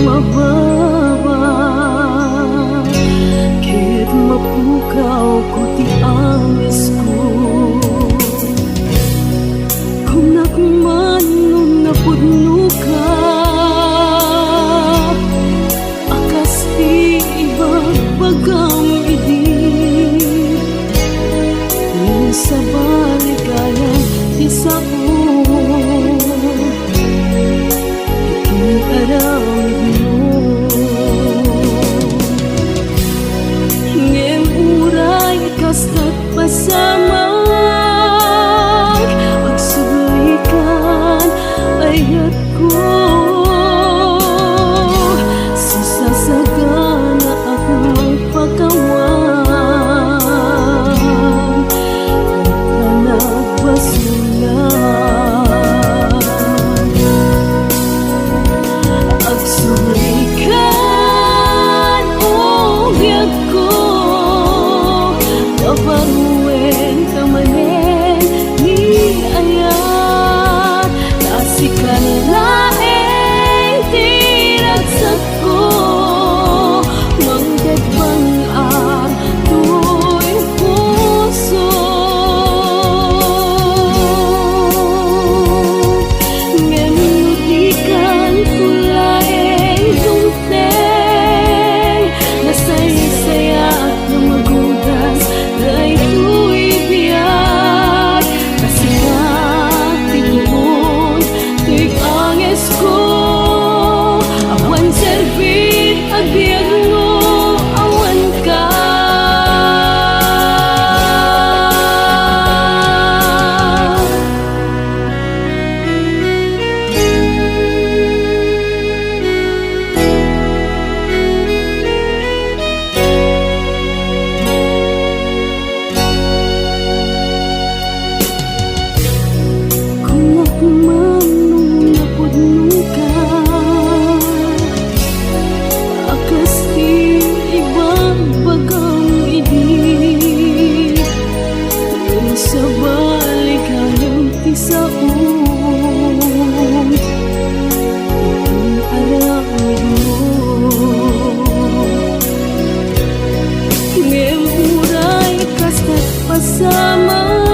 mababa, kahit mapukaw ko ti angas ko. Kung nakman nung napudno ka, akas ti ibagbagang idi. Yung sa baligayan ti sao, ikinarami mo. Ngem uray kasta't pasamang agsublikan ayat ko. Sasasagana akong pagkawan na nagbasulan. Agsublikan uyag ko, paparuwen kamanen ni ayat. Nasikan laeng tiragsak ko, manggagbang ato'y puso. Nganutikan ko laeng tungteng, nasaya-saya at namagudas na ito'y biyak. Kasi katingin tu'y anges ko, awan serbit agbiag mo, awan ka. Kung nakman nung napudno ka, akas ti ibagbagang idi. Yung sa baligayan ti sao, ikinarami mo. Ngem uray kasta't pasamang